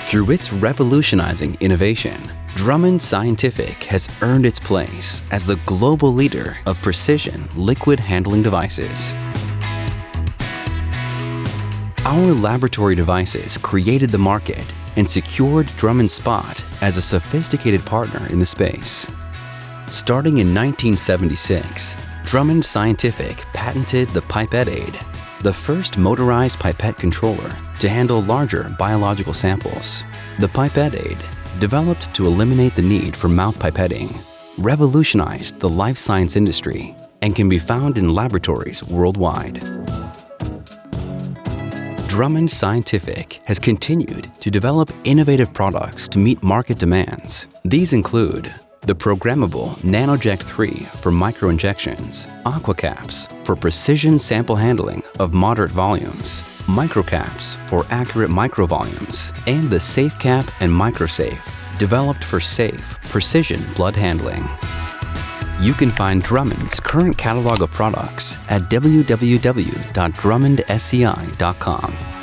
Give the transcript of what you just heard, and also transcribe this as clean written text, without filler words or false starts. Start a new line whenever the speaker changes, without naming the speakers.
Through its revolutionizing innovation, Drummond Scientific has earned its place as the global leader of precision liquid handling devices. Our laboratory devices created the market and secured Drummond's spot as a sophisticated partner in the space. Starting in 1976, Drummond Scientific patented the Pipet-Aid, the first motorized pipette controller to handle larger biological samples. The Pipet-Aid, developed to eliminate the need for mouth pipetting, revolutionized the life science industry and can be found in laboratories worldwide. Drummond Scientific has continued to develop innovative products to meet market demands. These include the programmable Nanoject III for microinjections, aquacaps for precision sample handling of moderate volumes, microcaps for accurate microvolumes, and the SafeCap and MICROSAFE, developed for safe, precision blood handling. You can find Drummond's current catalog of products at www.drummondsci.com.